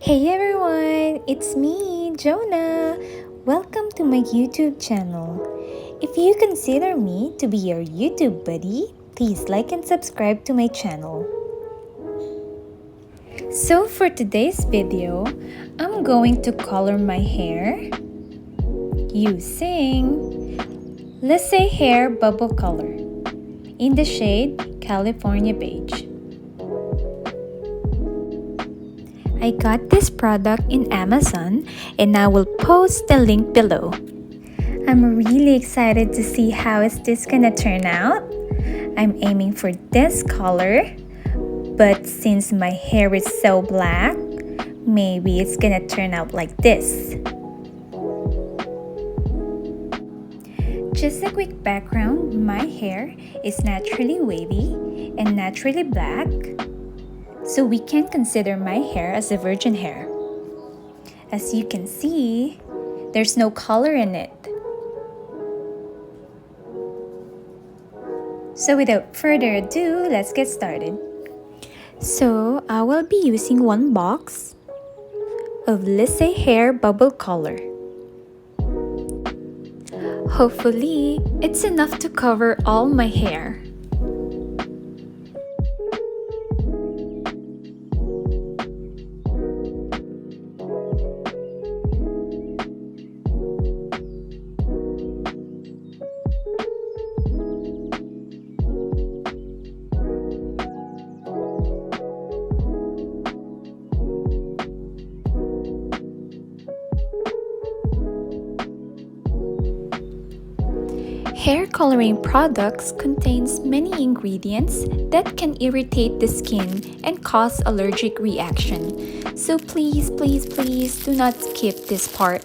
Hey everyone, it's me, Jonah. Welcome to my YouTube channel. If you consider me to be your YouTube buddy, please like and subscribe to my channel. So for today's video, I'm going to color my hair using Liese Hair Bubble Color in the shade California Beige. I got this product in Amazon and I will post the link below. I'm really excited to see how is this gonna turn out. I'm aiming for this color, but since my hair is so black, maybe it's gonna turn out like this. Just a quick background, my hair is naturally wavy and naturally black, so we can consider my hair as a virgin hair. As you can see, there's no color in it. So without further ado, let's get started. So I will be using one box of Liese Hair Bubble Color. Hopefully, it's enough to cover all my hair. Hair coloring products contains many ingredients that can irritate the skin and cause allergic reaction. So please do not skip this part.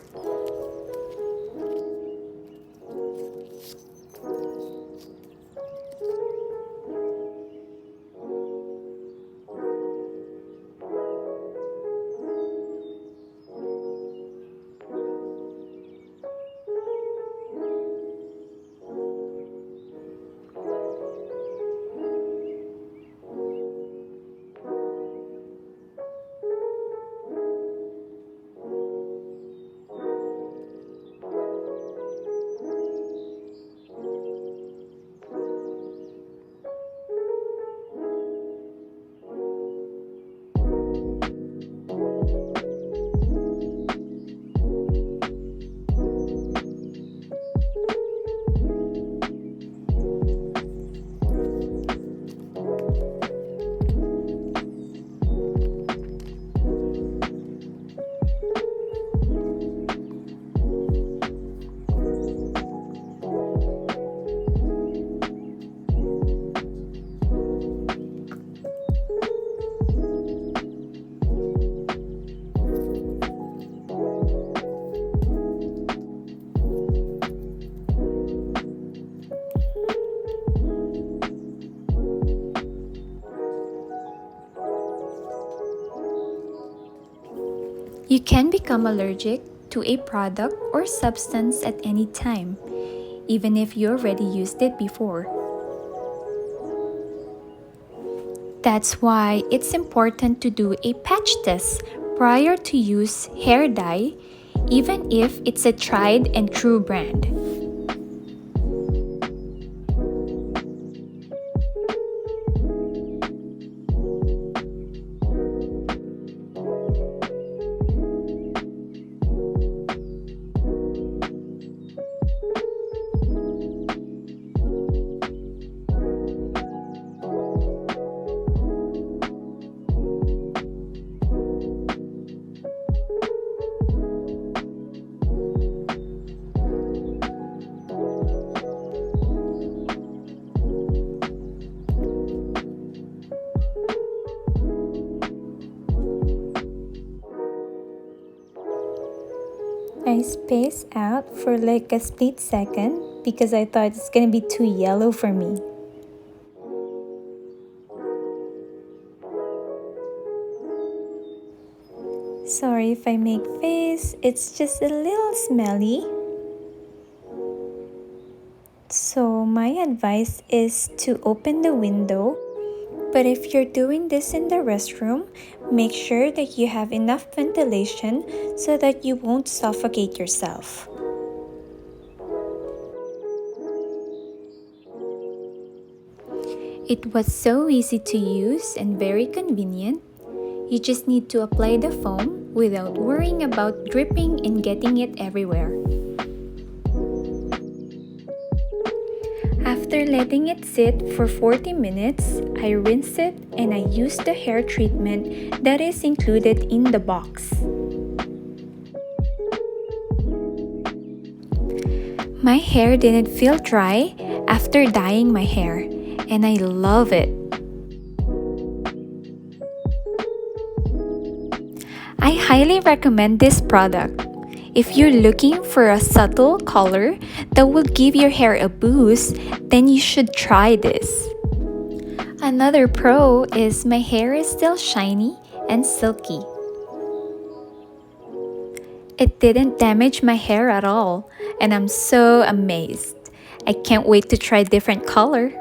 You can become allergic to a product or substance at any time, even if you already used it before. That's why it's important to do a patch test prior to use hair dye, even if it's a tried and true brand. I spaced out for like a split second because I thought it's gonna be too yellow for me. Sorry if I make face, it's just a little smelly. So my advice is to open the window, But if you're doing this in the restroom, make sure that you have enough ventilation so that you won't suffocate yourself. It was so easy to use and very convenient. You just need to apply the foam without worrying about dripping and getting it everywhere. After letting it sit for 40 minutes, I rinsed it and I used the hair treatment that is included in the box. My hair didn't feel dry after dyeing my hair, and I love it. I highly recommend this product. If you're looking for a subtle color that will give your hair a boost, then you should try this. Another pro is my hair is still shiny and silky. It didn't damage my hair at all, and I'm so amazed. I can't wait to try different color.